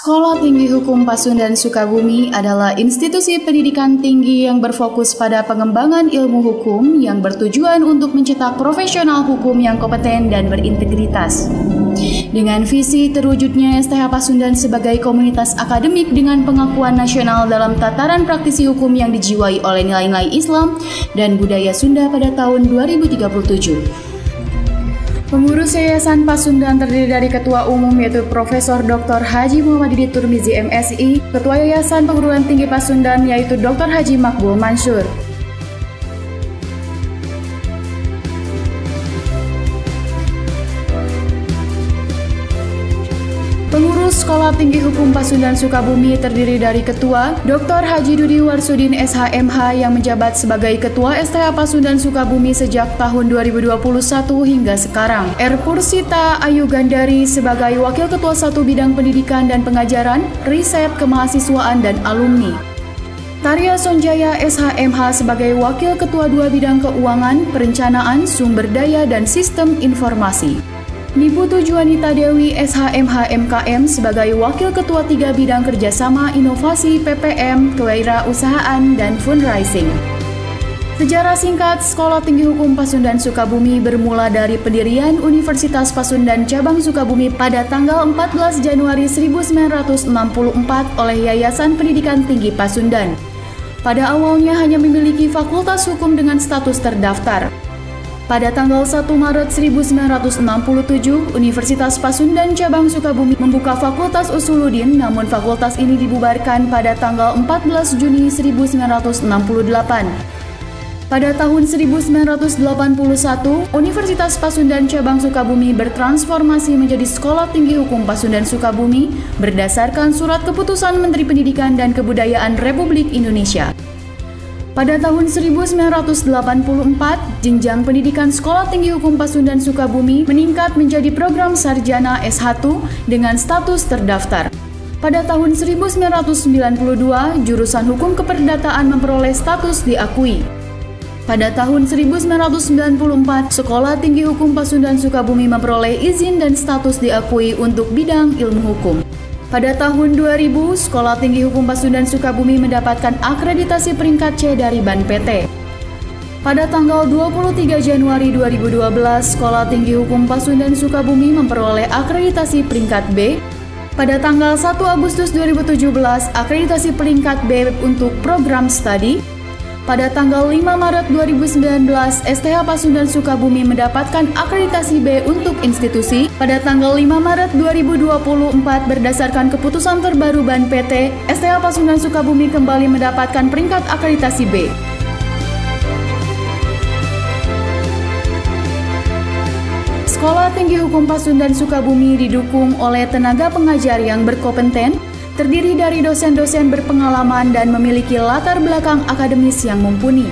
Sekolah Tinggi Hukum Pasundan Sukabumi adalah institusi pendidikan tinggi yang berfokus pada pengembangan ilmu hukum yang bertujuan untuk mencetak profesional hukum yang kompeten dan berintegritas. Dengan visi terwujudnya STH Pasundan sebagai komunitas akademik dengan pengakuan nasional dalam tataran praktisi hukum yang dijiwai oleh nilai-nilai Islam dan budaya Sunda pada tahun 2037. Pengurus Yayasan Pasundan terdiri dari Ketua Umum yaitu Profesor Dr. Haji Muhammad Didi Turmizi MSI, Ketua Yayasan Perguruan Tinggi Pasundan yaitu Dr. Haji Makbul Mansur. Pengurus Sekolah Tinggi Hukum Pasundan Sukabumi terdiri dari Ketua Dr. Haji Dudi Warsudin SHMH yang menjabat sebagai Ketua STH Pasundan Sukabumi sejak tahun 2021 hingga sekarang. R. Pursita Ayu Gandari sebagai Wakil Ketua 1 Bidang Pendidikan dan Pengajaran, Riset, Kemahasiswaan, dan Alumni. Tarya Sonjaya SHMH sebagai Wakil Ketua 2 Bidang Keuangan, Perencanaan, Sumber Daya, dan Sistem Informasi. Nipu Tujuanita Dewi SHMH MKM sebagai Wakil Ketua 3 Bidang Kerjasama Inovasi PPM, Kewirausahaan, dan Fundraising. Sejarah singkat Sekolah Tinggi Hukum Pasundan Sukabumi bermula dari pendirian Universitas Pasundan Cabang Sukabumi pada tanggal 14 Januari 1964 oleh Yayasan Pendidikan Tinggi Pasundan. Pada awalnya hanya memiliki fakultas hukum dengan status terdaftar. Pada tanggal 1 Maret 1967, Universitas Pasundan Cabang Sukabumi membuka Fakultas Usuluddin, namun fakultas ini dibubarkan pada tanggal 14 Juni 1968. Pada tahun 1981, Universitas Pasundan Cabang Sukabumi bertransformasi menjadi Sekolah Tinggi Hukum Pasundan Sukabumi berdasarkan Surat Keputusan Menteri Pendidikan dan Kebudayaan Republik Indonesia. Pada tahun 1984, jenjang pendidikan Sekolah Tinggi Hukum Pasundan Sukabumi meningkat menjadi program sarjana S1 dengan status terdaftar. Pada tahun 1992, jurusan Hukum Keperdataan memperoleh status diakui. Pada tahun 1994, Sekolah Tinggi Hukum Pasundan Sukabumi memperoleh izin dan status diakui untuk bidang ilmu hukum. Pada tahun 2000, Sekolah Tinggi Hukum Pasundan Sukabumi mendapatkan akreditasi peringkat C dari BAN PT. Pada tanggal 23 Januari 2012, Sekolah Tinggi Hukum Pasundan Sukabumi memperoleh akreditasi peringkat B. Pada tanggal 1 Agustus 2017, akreditasi peringkat B untuk program studi. Pada tanggal 5 Maret 2019, STH Pasundan Sukabumi mendapatkan akreditasi B untuk institusi. Pada tanggal 5 Maret 2024, berdasarkan keputusan terbaru BAN PT, STH Pasundan Sukabumi kembali mendapatkan peringkat akreditasi B. Sekolah Tinggi Hukum Pasundan Sukabumi didukung oleh tenaga pengajar yang berkompeten, terdiri dari dosen-dosen berpengalaman dan memiliki latar belakang akademis yang mumpuni.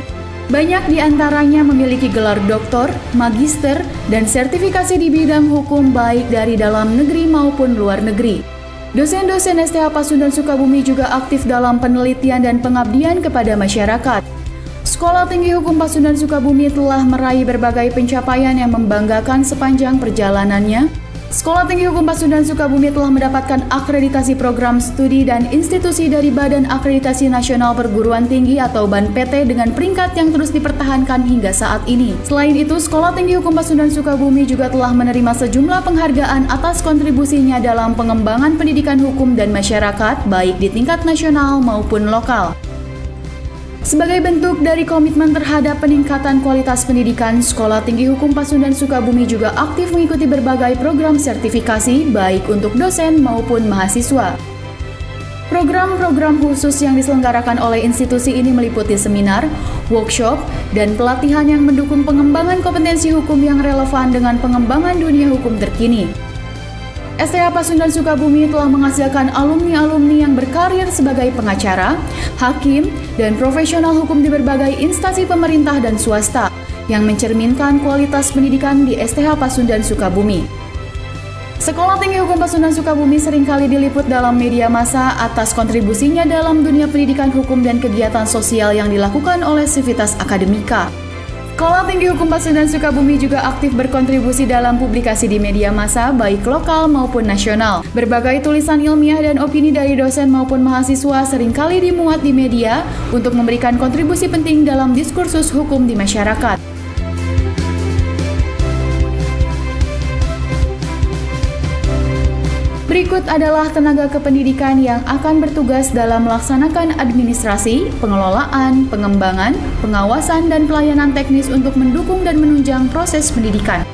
Banyak di antaranya memiliki gelar doktor, magister, dan sertifikasi di bidang hukum baik dari dalam negeri maupun luar negeri. Dosen-dosen STH Pasundan Sukabumi juga aktif dalam penelitian dan pengabdian kepada masyarakat. Sekolah Tinggi Hukum Pasundan Sukabumi telah meraih berbagai pencapaian yang membanggakan sepanjang perjalanannya. Sekolah Tinggi Hukum Pasundan Sukabumi telah mendapatkan akreditasi program studi dan institusi dari Badan Akreditasi Nasional Perguruan Tinggi atau BAN PT dengan peringkat yang terus dipertahankan hingga saat ini. Selain itu, Sekolah Tinggi Hukum Pasundan Sukabumi juga telah menerima sejumlah penghargaan atas kontribusinya dalam pengembangan pendidikan hukum dan masyarakat, baik di tingkat nasional maupun lokal. Sebagai bentuk dari komitmen terhadap peningkatan kualitas pendidikan, Sekolah Tinggi Hukum Pasundan Sukabumi juga aktif mengikuti berbagai program sertifikasi, baik untuk dosen maupun mahasiswa. Program-program khusus yang diselenggarakan oleh institusi ini meliputi seminar, workshop, dan pelatihan yang mendukung pengembangan kompetensi hukum yang relevan dengan pengembangan dunia hukum terkini. STH Pasundan Sukabumi telah menghasilkan alumni-alumni yang berkarir sebagai pengacara, hakim, dan profesional hukum di berbagai instansi pemerintah dan swasta yang mencerminkan kualitas pendidikan di STH Pasundan Sukabumi. Sekolah Tinggi Hukum Pasundan Sukabumi seringkali diliput dalam media massa atas kontribusinya dalam dunia pendidikan hukum dan kegiatan sosial yang dilakukan oleh Sivitas Akademika. Sekolah Tinggi Hukum Pasundan Sukabumi juga aktif berkontribusi dalam publikasi di media massa baik lokal maupun nasional. Berbagai tulisan ilmiah dan opini dari dosen maupun mahasiswa seringkali dimuat di media untuk memberikan kontribusi penting dalam diskursus hukum di masyarakat. Berikut adalah tenaga kependidikan yang akan bertugas dalam melaksanakan administrasi, pengelolaan, pengembangan, pengawasan, dan pelayanan teknis untuk mendukung dan menunjang proses pendidikan.